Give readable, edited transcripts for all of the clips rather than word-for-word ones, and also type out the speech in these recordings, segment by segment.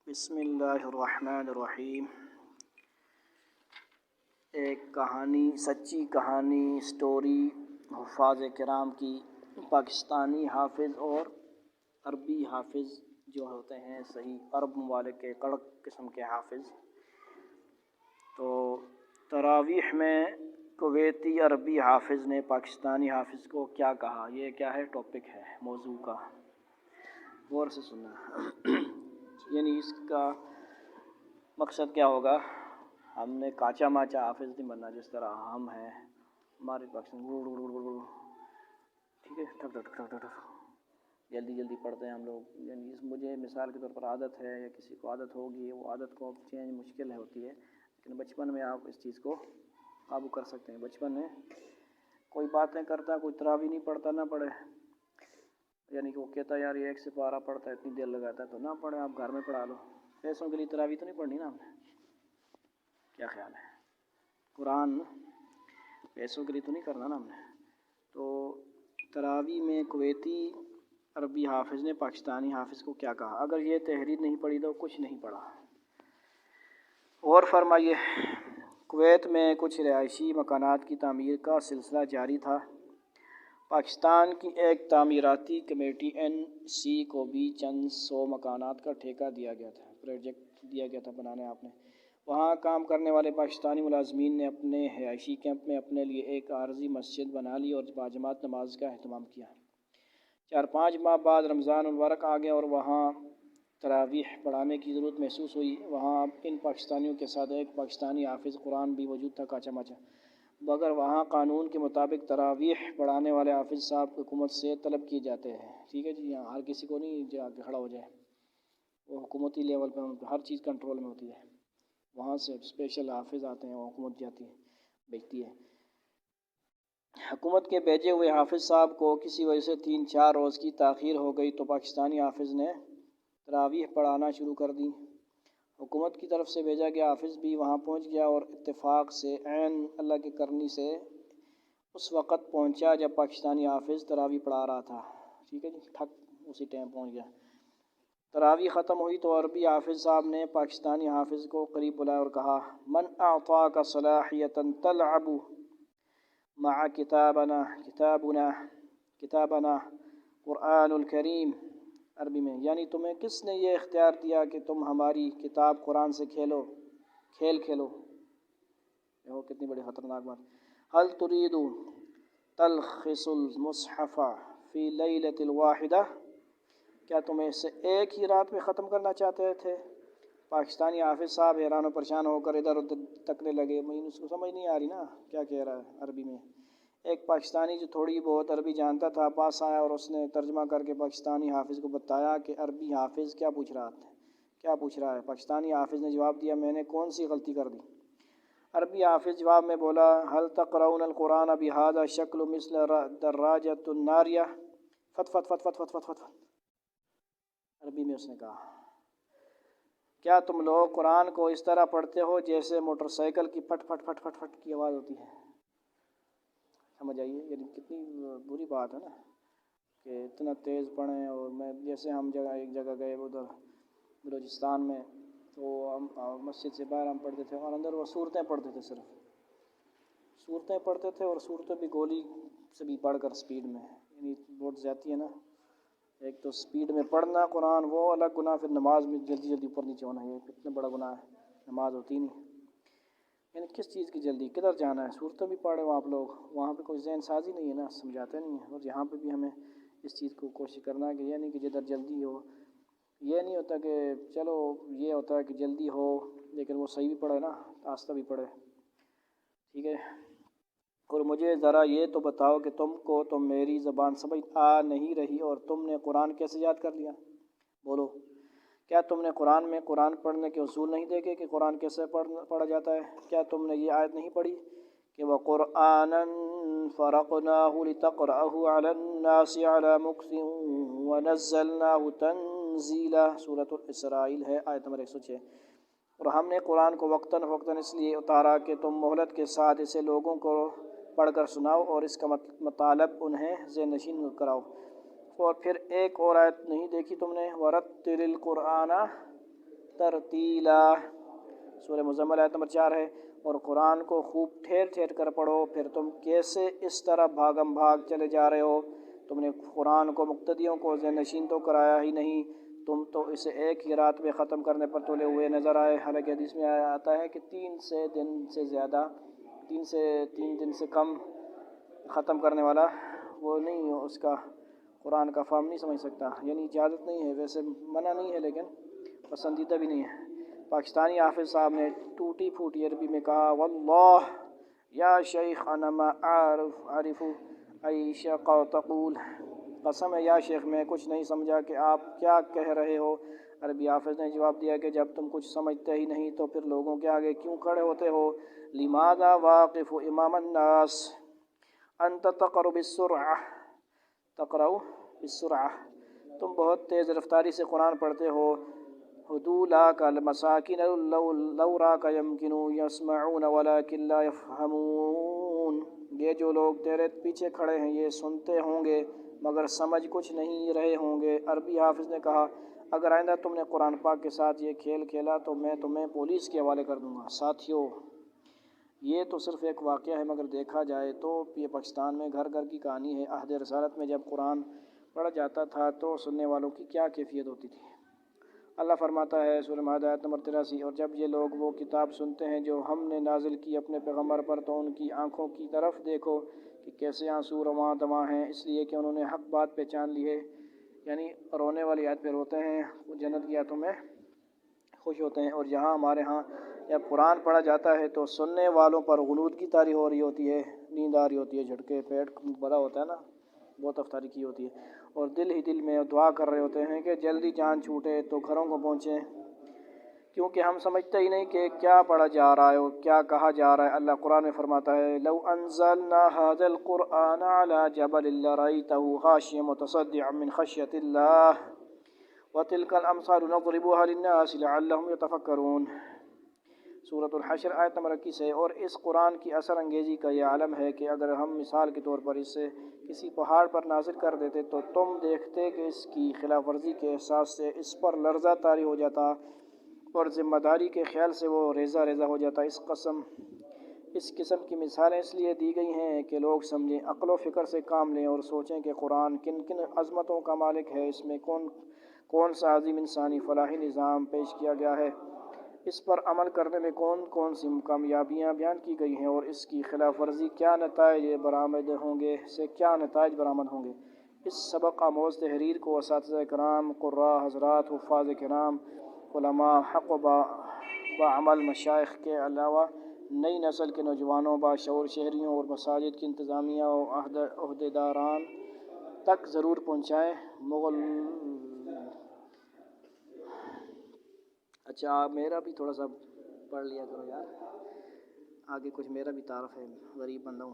بسم اللہ الرحمن الرحیم۔ ایک کہانی، سچی کہانی، سٹوری حفاظ کرام کی، پاکستانی حافظ اور عربی حافظ جو ہوتے ہیں صحیح عرب ممالک کے کڑک قسم کے حافظ۔ تو تراویح میں کویتی عربی حافظ نے پاکستانی حافظ کو کیا کہا، یہ کیا ہے، ٹاپک ہے موضوع کا، غور سے سننا۔ یعنی اس کا مقصد کیا ہوگا، ہم نے کاچا ماچا حافظ نہیں بننا جس طرح ہم ہیں، ہمارے پاکستان ٹھیک ہے، ٹھک ٹھک ٹھک ٹھک جلدی جلدی پڑھتے ہیں ہم لوگ۔ یعنی مجھے مثال کے طور پر عادت ہے یا کسی کو عادت ہوگی، وہ عادت کو چینج مشکل ہوتی ہے، لیکن بچپن میں آپ اس چیز کو قابو کر سکتے ہیں۔ بچپن میں کوئی باتیں کرتا، کوئی تراویح نہیں پڑھتا، نہ پڑھے، یعنی کہ وہ کہتا ہے یار یہ ایک سے پارہ پڑھتا ہے، اتنی دیر لگاتا ہے، تو نہ پڑھے، آپ گھر میں پڑھا لو۔ پیسوں کے لیے تراویح تو نہیں پڑھنی نا ہم نے، کیا خیال ہے؟ قرآن پیسوں کے لیے تو نہیں کرنا نا ہم نے۔ تو تراویح میں کویتی عربی حافظ نے پاکستانی حافظ کو کیا کہا؟ اگر یہ تحریر نہیں پڑھی تو کچھ نہیں پڑھا۔ اور فرمائیے، کویت میں کچھ رہائشی مکانات کی تعمیر کا سلسلہ جاری تھا۔ پاکستان کی ایک تعمیراتی کمیٹی NC کو بھی چند سو مکانات کا ٹھیکہ دیا گیا تھا، پروجیکٹ دیا گیا تھا بنانے آپ نے۔ وہاں کام کرنے والے پاکستانی ملازمین نے اپنے رہائشی کیمپ میں اپنے لیے ایک عارضی مسجد بنا لی اور باجماعت نماز کا اہتمام کیا۔ 4-5 ماہ بعد رمضان المبارک آ گیا اور وہاں تراویح پڑھانے کی ضرورت محسوس ہوئی۔ وہاں ان پاکستانیوں کے ساتھ ایک پاکستانی حافظ قرآن بھی موجود تھا، کاچا ماچا، مگر وہاں قانون کے مطابق تراویح پڑھانے والے حافظ صاحب حکومت سے طلب کیے جاتے ہیں۔ ٹھیک ہے جی، یہاں ہر کسی کو نہیں جا کے کھڑا ہو جائے، وہ حکومتی لیول پہ ہر چیز کنٹرول میں ہوتی ہے، وہاں سے اسپیشل حافظ آتے ہیں، وہ حکومت جاتی ہے، بھیجتی ہے۔ حکومت کے بھیجے ہوئے حافظ صاحب کو کسی وجہ سے 3-4 روز کی تاخیر ہو گئی تو پاکستانی حافظ نے تراویح پڑھانا شروع کر دی۔ حکومت کی طرف سے بھیجا گیا حافظ بھی وہاں پہنچ گیا اور اتفاق سے عین اللہ کی کرنی سے اس وقت پہنچا جب پاکستانی حافظ تراویح پڑھا رہا تھا۔ ٹھیک ہے جی، ٹھک اسی ٹائم پہنچ گیا۔ تراویح ختم ہوئی تو عربی حافظ صاحب نے پاکستانی حافظ کو قریب بلایا اور کہا، من اعطاک صلاحیتا تلعب مع کتابنا قرآن الکریم، عربی میں، یعنی تمہیں کس نے یہ اختیار دیا کہ تم ہماری کتاب قرآن سے کھیل کھیلو؟ دیکھو کتنی بڑی خطرناک بات۔ هل تريد تلخص المصحف فی لیلۃ واحدہ، کیا تم اسے ایک ہی رات میں ختم کرنا چاہتے تھے؟ پاکستانی حافظ صاحب حیران و پریشان ہو کر ادھر ادھر تکنے لگے، اس کو سمجھ نہیں آ رہی نا کیا کہہ رہا ہے عربی میں۔ ایک پاکستانی جو تھوڑی بہت عربی جانتا تھا پاس آیا اور اس نے ترجمہ کر کے پاکستانی حافظ کو بتایا کہ عربی حافظ کیا پوچھ رہا ہے۔ پاکستانی حافظ نے جواب دیا، میں نے کون سی غلطی کر دی؟ عربی حافظ جواب میں بولا، هل تقرؤون القرآن بهذا الشکل مثل دراجۃ الناریہ، فت فت فت فت فت فت فت۔ عربی میں اس نے کہا، کیا تم لوگ قرآن کو اس طرح پڑھتے ہو جیسے موٹر سائیکل کی پھٹ پھٹ پھٹ پھٹ پھٹ کی آواز ہوتی ہے؟ سمجھ آئیے، یعنی کتنی بری بات ہے نا کہ اتنا تیز پڑھیں۔ اور میں جیسے ہم ایک جگہ گئے ادھر بلوچستان میں، تو ہم مسجد سے باہر ہم پڑھتے تھے اور اندر وہ صورتیں پڑھتے تھے، صرف صورتیں پڑھتے تھے، اور صورتیں بھی گولی سے بھی پڑھ کر سپیڈ میں، یعنی بہت زیادتی ہے نا۔ ایک تو سپیڈ میں پڑھنا قرآن وہ الگ گناہ، پھر نماز میں جلدی جلدی اوپر نیچے ہونا، یہ کتنا بڑا گناہ ہے، نماز ہوتی نہیں۔ یعنی کس چیز کی جلدی، کدھر جانا ہے؟ صورتیں بھی پڑھے ہو آپ لوگ، وہاں پہ کوئی ذہن سازی نہیں ہے نا، سمجھاتے نہیں ہیں۔ اور یہاں پہ بھی ہمیں اس چیز کو کوشش کرنا ہے کہ یہ نہیں کہ جدھر جلدی ہو، یہ نہیں ہوتا کہ چلو، یہ ہوتا ہے کہ جلدی ہو لیکن وہ صحیح بھی پڑھے نا، آہستہ بھی پڑھے، ٹھیک ہے۔ اور مجھے ذرا یہ تو بتاؤ کہ تم کو تو میری زبان سمجھ آ نہیں رہی اور تم نے قرآن کیسے یاد کر لیا؟ بولو، کیا تم نے قرآن میں قرآن پڑھنے کے اصول نہیں دیکھے کہ قرآن کیسے پڑھا جاتا ہے؟ کیا تم نے یہ آیت نہیں پڑھی کہ وَقُرْآنًا فَرَقْنَاهُ لِتَقْرَأَهُ عَلَى النَّاسِ عَلَى مُكْثٍ وَنَزَّلْنَاهُ تَنزِيلًا، سورۃ الاسرائیل ہے، آیت نمبر 106۔ اور ہم نے قرآن کو وقتاً فوقتاً اس لیے اتارا کہ تم مہلت کے ساتھ اسے لوگوں کو پڑھ کر سناؤ اور اس کا مطالب انہیں ذہن نشین کراؤ۔ اور پھر ایک اور آیت نہیں دیکھی تم نے، وَرَتِّلِ الْقُرْآنَ ترتیلا۔ سورہ مزمل آیت نمبر 4 ہے۔ اور قرآن کو خوب ٹھہر ٹھہر کر پڑھو، پھر تم کیسے اس طرح بھاگم بھاگ چلے جا رہے ہو؟ تم نے قرآن کو مقتدیوں کو ذہن نشین تو کرایا ہی نہیں، تم تو اسے ایک ہی رات میں ختم کرنے پر تلے ہوئے نظر آئے۔ حالانکہ حدیث میں آتا ہے کہ 3 دن سے کم ختم کرنے والا وہ نہیں، اس کا قرآن کا فہم نہیں سمجھ سکتا، یعنی اجازت نہیں ہے، ویسے منع نہیں ہے لیکن پسندیدہ بھی نہیں ہے۔ پاکستانی حافظ صاحب نے ٹوٹی پھوٹی عربی میں کہا، واللہ یا شیخ انا ما اعرف ای شق تقول، قسم ہے یا شیخ میں کچھ نہیں سمجھا کہ آپ کیا کہہ رہے ہو۔ عربی حافظ نے جواب دیا کہ جب تم کچھ سمجھتے ہی نہیں تو پھر لوگوں کے آگے کیوں کھڑے ہوتے ہو؟ لماذا واقف امام الناس انت تقرأ بالسرعہ، تم بہت تیز رفتاری سے قرآن پڑھتے ہو۔ حدولاک المساکین لوراک یمکن یسمعون ولکن لا یفہمون، یہ جو لوگ تیرے پیچھے کھڑے ہیں یہ سنتے ہوں گے مگر سمجھ کچھ نہیں رہے ہوں گے۔ عربی حافظ نے کہا، اگر آئندہ تم نے قرآن پاک کے ساتھ یہ کھیل کھیلا تو میں تمہیں پولیس کے حوالے کر دوں گا۔ ساتھیو، یہ تو صرف ایک واقعہ ہے مگر دیکھا جائے تو یہ پاکستان میں گھر گھر کی کہانی ہے۔ عہد رسالت میں جب قرآن پڑھا جاتا تھا تو سننے والوں کی کیا کیفیت ہوتی تھی؟ اللہ فرماتا ہے سورہ مائدہ آیت نمبر 83، اور جب یہ لوگ وہ کتاب سنتے ہیں جو ہم نے نازل کی اپنے پیغمبر پر تو ان کی آنکھوں کی طرف دیکھو کہ کیسے آنسو رواں دواں ہیں، اس لیے کہ انہوں نے حق بات پہچان لی ہے۔ یعنی رونے والی آیت پہ روتے ہیں، جنت کی آیتوں میں خوش ہوتے ہیں۔ اور یہاں ہمارے ہاں جب قرآن پڑھا جاتا ہے تو سننے والوں پر غنودگی طاری ہو رہی ہوتی ہے، نیند آ رہی ہوتی ہے، جھٹکے، پیٹ بھرا ہوتا ہے نا، بہت افطاری کی ہوتی ہے، اور دل ہی دل میں دعا کر رہے ہوتے ہیں کہ جلدی جان چھوٹے تو گھروں کو پہنچیں، کیونکہ ہم سمجھتے ہی نہیں کہ کیا پڑھا جا رہا ہے اور کیا کہا جا رہا ہے۔ اللہ قرآن میں فرماتا ہے، لو انزلنا هذا القرآن على جبل لرأيته خاشعا متصدعا من خشية الله وتلك الأمثال نضربها للناس لعلهم يتفكرون۔ سورۃ الحشر آیت نمبر 21 ہے۔ اور اس قرآن کی اثر انگیزی کا یہ عالم ہے کہ اگر ہم مثال کے طور پر اسے کسی پہاڑ پر نازل کر دیتے تو تم دیکھتے کہ اس کی خلاف ورزی کے احساس سے اس پر لرزہ طاری ہو جاتا اور ذمہ داری کے خیال سے وہ ریزہ ریزہ ہو جاتا۔ اس قسم کی مثالیں اس لیے دی گئی ہیں کہ لوگ سمجھیں، عقل و فکر سے کام لیں اور سوچیں کہ قرآن کن کن عظمتوں کا مالک ہے، اس میں کون سا عظیم انسانی فلاحی نظام پیش کیا گیا ہے، اس پر عمل کرنے میں کون سی کامیابیاں بیان کی گئی ہیں، اور اس کی خلاف ورزی کیا نتائج برآمد ہوں گے۔ اس سبق آموز تحریر کو اساتذہ کرام، قراء حضرات، حفاظ کرام، علماء حق و بعمل مشائخ کے علاوہ نئی نسل کے نوجوانوں، باشعور شہریوں اور مساجد کی انتظامیہ و عہدیداران تک ضرور پہنچائیں۔ اچھا، میرا بھی تھوڑا سا پڑھ لیا کرو یار، آگے کچھ میرا بھی تعارف ہے، غریب بندہ ہوں،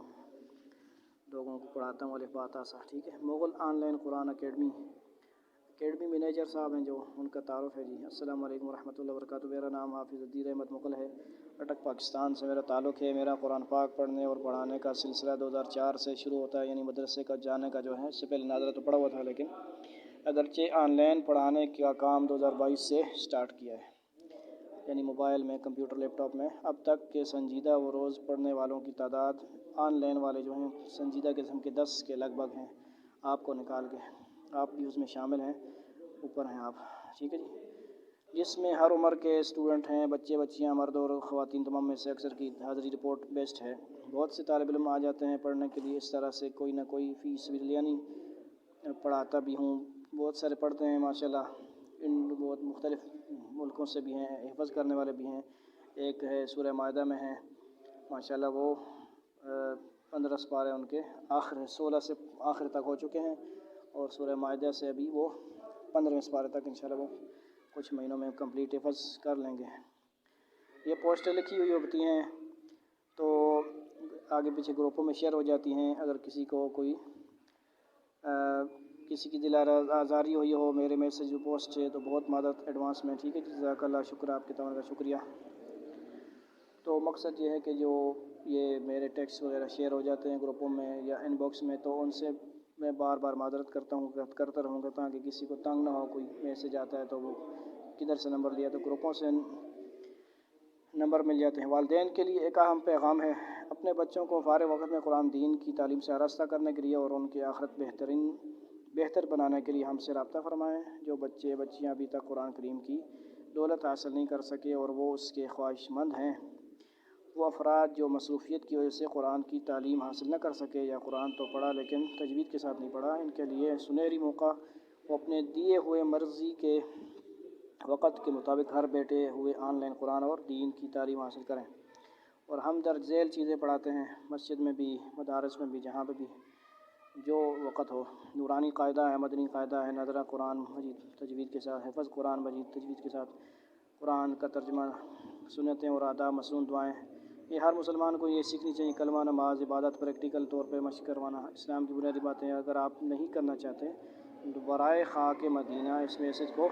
لوگوں کو پڑھاتا ہوں الف بات آسا، ٹھیک ہے۔ Mughal on line Quran academy manager صاحب ہیں جو، ان کا تعارف ہے جی۔ السلام علیکم ورحمۃ اللہ وبرکاتہ۔ میرا نام حافظ عدیر احمد مغل ہے، اٹک پاکستان سے میرا تعلق ہے۔ میرا قرآن پاک پڑھنے اور پڑھانے کا سلسلہ 2004 سے شروع ہوتا ہے، یعنی مدرسے کا جانے کا جو ہے، اس سے پہلے ناظرہ تو پڑھا ہوا تھا لیکن اگرچہ آن لائن پڑھانے کا کام 2022 سے سٹارٹ کیا ہے، یعنی موبائل میں، کمپیوٹر، لیپ ٹاپ میں۔ اب تک کے سنجیدہ و روز پڑھنے والوں کی تعداد آن لائن والے جو ہیں سنجیدہ قسم کے 10 کے لگ بھگ ہیں، آپ کو نکال کے، آپ بھی اس میں شامل ہیں، اوپر ہیں آپ، ٹھیک ہے جی، جس میں ہر عمر کے اسٹوڈنٹ ہیں، بچے بچیاں، مرد اور خواتین، تمام میں سے اکثر کی حاضری رپورٹ بیسڈ ہے۔ بہت سے طالب علم آ جاتے ہیں پڑھنے کے لیے، اس طرح سے کوئی نہ کوئی فیس یعنی پڑھاتا بھی ہوں، بہت سارے پڑھتے ہیں ماشاءاللہ، بہت مختلف ملکوں سے بھی ہیں، حفظ کرنے والے بھی ہیں۔ ایک ہے سورہ مائدہ میں ہے ماشاءاللہ، وہ 15 سپارے ان کے آخر 16 سے آخر تک ہو چکے ہیں، اور سورہ مائدہ سے ابھی وہ 15ویں سپارے تک انشاءاللہ وہ کچھ مہینوں میں کمپلیٹ حفظ کر لیں گے۔ یہ پوسٹیں لکھی ہوئی ہوتی ہیں تو آگے پیچھے گروپوں میں شیئر ہو جاتی ہیں، اگر کسی کو کوئی کسی کی دل آزاری ہوئی ہو میرے میسیج جو پوسٹ ہے تو بہت مدد ایڈوانس میں، ٹھیک ہے جی، جزاک اللہ، شکر، آپ کے تمام کا شکریہ۔ تو مقصد یہ ہے کہ جو یہ میرے ٹیکسٹ وغیرہ شیئر ہو جاتے ہیں گروپوں میں یا ان باکس میں، تو ان سے میں بار بار معذرت کرتا رہوں گا تاکہ کسی کو تنگ نہ ہو، کوئی میسیج آتا ہے تو وہ کدھر سے نمبر لیا، تو گروپوں سے نمبر مل جاتے ہیں۔ والدین کے لیے ایک اہم پیغام ہے، اپنے بچوں کو فارغ وقت میں قرآن دین کی تعلیم سے آراستہ کرنے کے لیے اور ان کی آخرت بہتر بنانے کے لیے ہم سے رابطہ فرمائیں۔ جو بچے بچیاں ابھی تک قرآن کریم کی دولت حاصل نہیں کر سکے اور وہ اس کے خواہش مند ہیں، وہ افراد جو مصروفیت کی وجہ سے قرآن کی تعلیم حاصل نہ کر سکے یا قرآن تو پڑھا لیکن تجوید کے ساتھ نہیں پڑھا، ان کے لیے سنہری موقع، وہ اپنے دیے ہوئے مرضی کے وقت کے مطابق گھر بیٹھے ہوئے آن لائن قرآن اور دین کی تعلیم حاصل کریں۔ اور ہم درج ذیل چیزیں پڑھاتے ہیں، مسجد میں بھی، مدارس میں بھی، جہاں پہ بھی جو وقت ہو۔ نورانی قاعدہ ہے، مدنی قاعدہ ہے، نظرہ قرآن مجید تجوید کے ساتھ، حفظ قرآن مجید تجوید کے ساتھ، قرآن کا ترجمہ، سنتیں اور آداب، مسنون دعائیں، یہ ہر مسلمان کو یہ سیکھنی چاہیے۔ کلمہ، نماز، عبادت پریکٹیکل طور پہ مشق کروانا، اسلام کی بنیادی باتیں اگر آپ نہیں کرنا چاہتے تو برائے خاک مدینہ اس میسج کو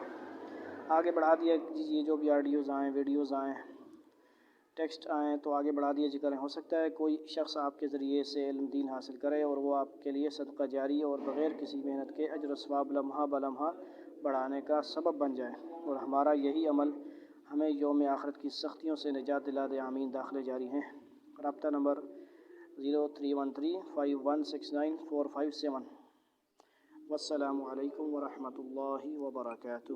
آگے بڑھا دیا کیجیے۔ جو بھی آڈیوز آئیں، ویڈیوز آئیں، ٹیکسٹ آئیں تو آگے بڑھا دیا کریں۔ ہو سکتا ہے کوئی شخص آپ کے ذریعے سے علم دین حاصل کرے اور وہ آپ کے لیے صدقہ جاری اور بغیر کسی محنت کے اجر و ثواب لمحہ بلمحہ بڑھانے کا سبب بن جائے، اور ہمارا یہی عمل ہمیں یوم آخرت کی سختیوں سے نجات دلا دے۔ آمین۔ داخلے جاری ہیں۔ رابطہ نمبر 0313516945 7۔ والسلام علیکم ورحمۃ اللہ وبرکاتہ۔